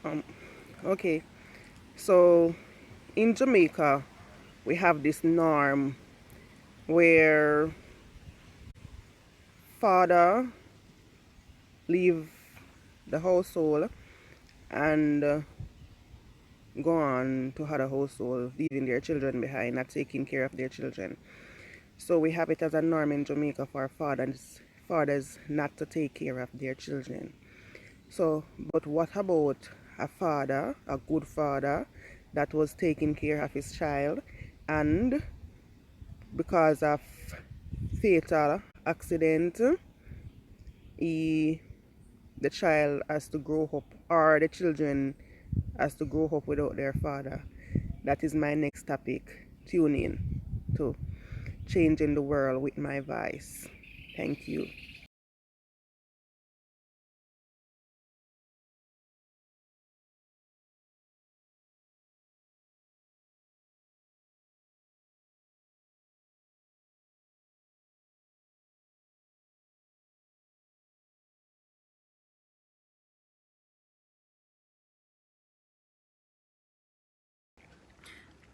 Um, okay, so in Jamaica, we have this norm where father leave the household and go on to other household, leaving their children behind, not taking care of their children. So we have it as a norm in Jamaica for fathers not to take care of their children. So, but what about a father, a good father, that was taking care of his child, and because of fatal accident, he, the child has to grow up, or the children has to grow up without their father. That is my next topic. Tune in to Changing the World with my voice. Thank you.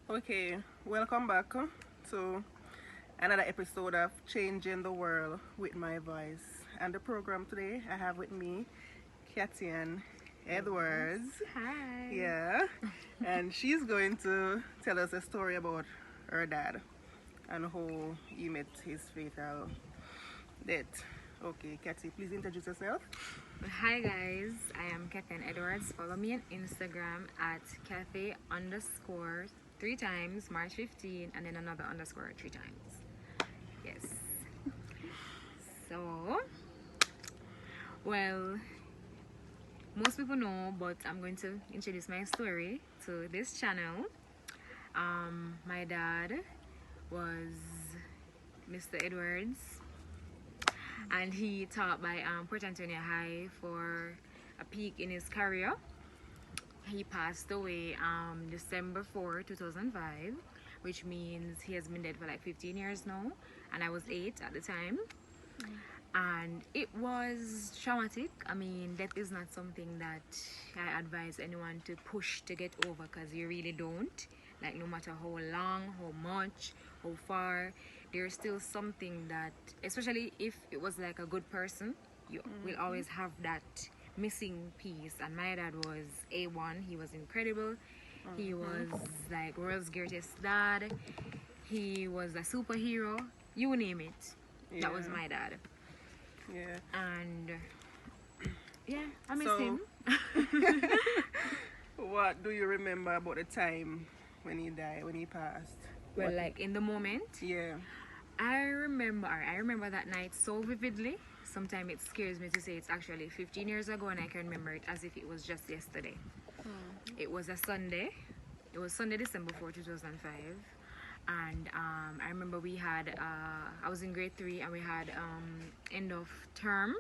Okay, welcome back to another episode of Changing the World with my voice. And the program today, I have with me Katian Edwards. Hi. Yeah, and she's going to tell us a story about her dad and how he met his fatal death. Okay, Katy, please introduce yourself. Hi guys, I am Kathy Edwards. Follow me on Instagram at Kathy underscore three times, March 15, and then another underscore three times. Yes. So, well, most people know, but I'm going to introduce my story to this channel. My dad was Mr. Edwards, and he taught by Port Antonio High for a peak in his career. He passed away December 4, 2005, which means he has been dead for like 15 years now, and I was 8 at the time. And it was traumatic. I mean, death is not something that I advise anyone to push to get over, because you really don't. Like, no matter how long, how much, how far, there's still something that, especially if it was like a good person, you will always have that missing piece. And my dad was A1. He was incredible. He was like world's greatest dad. He was a superhero. You name it. That was Yeah, my dad. yeah. And yeah, I miss So, him. what do you remember about the time when he died, when he passed? Well, What? like in the moment, Yeah. I remember that night so vividly. Sometimes it scares me to say it's actually 15 years ago, and I can remember it as if it was just yesterday. It was a Sunday. It was Sunday, December 4, 2005. And I remember I was in grade 3, and we had end of term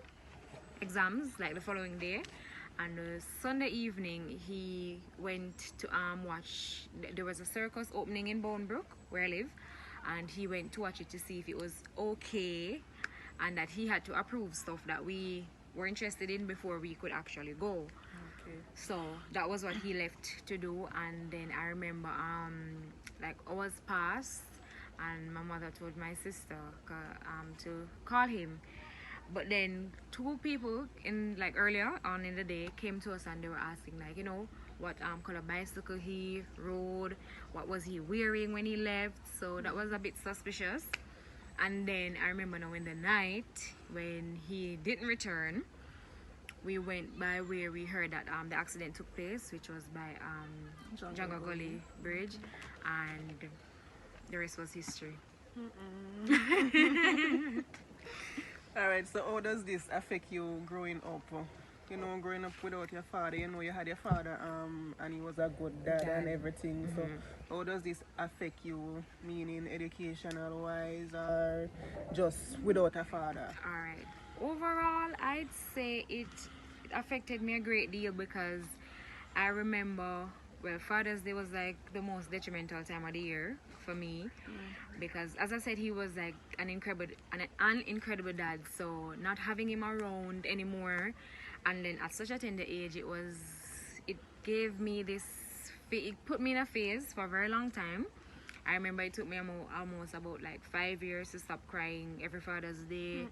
exams like the following day. And Sunday evening, he went to watch. There was a circus opening in Bournebrook, where I live, and he went to watch it to see if it was okay, and that he had to approve stuff that we were interested in before we could actually go. Okay. So that was what he left to do. And then I remember like hours passed, and my mother told my sister to call him. But then two people in like earlier on in the day came to us, and they were asking, like, what color bicycle he rode, what was he wearing when he left. So that was a bit suspicious. And then I remember now in the night when he didn't return, we went by where we heard that the accident took place, which was by Jungle Gully Bridge, and the rest was history. All right. So, how does this affect you growing up? Growing up without your father. You had your father, and he was a good dad and everything. So, how does this affect you, meaning educational wise, or just without a father? All right. Overall, I'd say it affected me a great deal, because I remember, well, Father's Day was like the most detrimental time of the year for me, because, as I said, he was like an incredible dad. So not having him around anymore, and then at such a tender age, it gave me this, it put me in a phase for a very long time. I remember it took me almost about like 5 years to stop crying every Father's Day,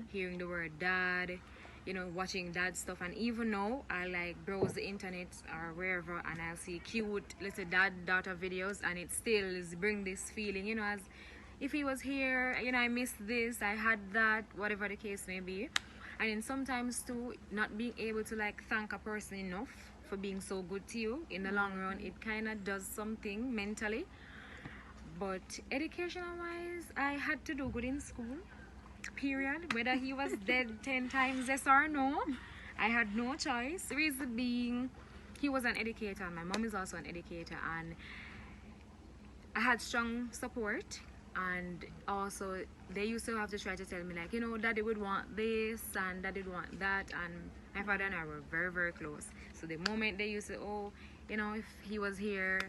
hearing the word dad, you know, watching dad stuff. And even now, I like browse the internet or wherever, and I'll see cute little dad-daughter videos, and it still is bring this feeling, you know, as if he was here, you know, I missed this, I had that, whatever the case may be. And then sometimes too, not being able to like thank a person enough for being so good to you in the long run, it kind of does something mentally. But educational wise, I had to do good in school, period. Whether he was dead 10 times yes or no, I had no choice. Reason being, he was an educator, and my mom is also an educator, and I had strong support. And also they used to have to try to tell me like, you know, daddy would want this and daddy would want that, and my father and I were very, very close. So the moment they used to, oh, you know, if he was here,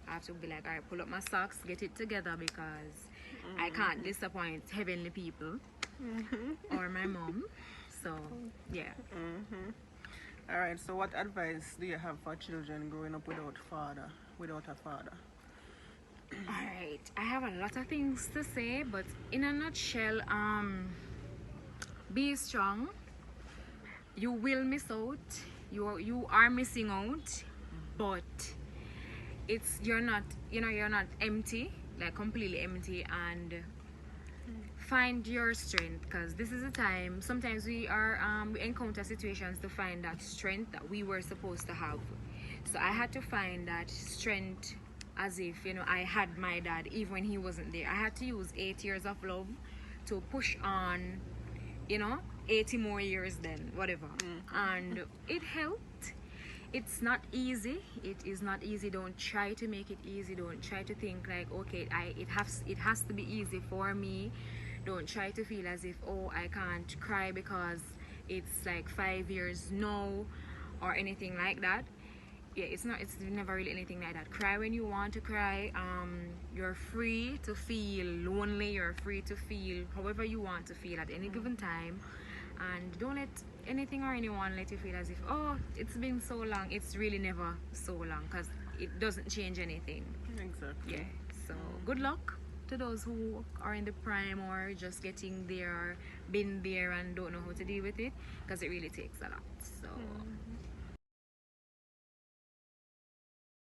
I have to be like, all right, pull up my socks, get it together, because I can't disappoint heavenly people or my mom. So yeah. All right, so what advice do you have for children growing up without a father? Alright, I have a lot of things to say, but in a nutshell, be strong. You will miss out. You are missing out, but you're not, you know, you're not empty, like completely empty. And find your strength, because this is a time sometimes we encounter situations to find that strength that we were supposed to have. So I had to find that strength, as if, you know, I had my dad even when he wasn't there. I had to use 8 years of love to push on, you know, 80 more years then, whatever. And it helped. It's not easy. It is not easy. Don't try to make it easy. Don't try to think like, okay, it has to be easy for me. Don't try to feel as if, oh, I can't cry because it's like 5 years no, or anything like that. Yeah, it's never really anything like that. Cry when you want to cry. You're free to feel lonely. You're free to feel however you want to feel at any given time. And don't let anything or anyone let you feel as if, oh, it's been so long. It's really never so long, because it doesn't change anything. Exactly. Yeah. So good luck to those who are in the prime or just getting there, been there and don't know how to deal with it, because it really takes a lot. So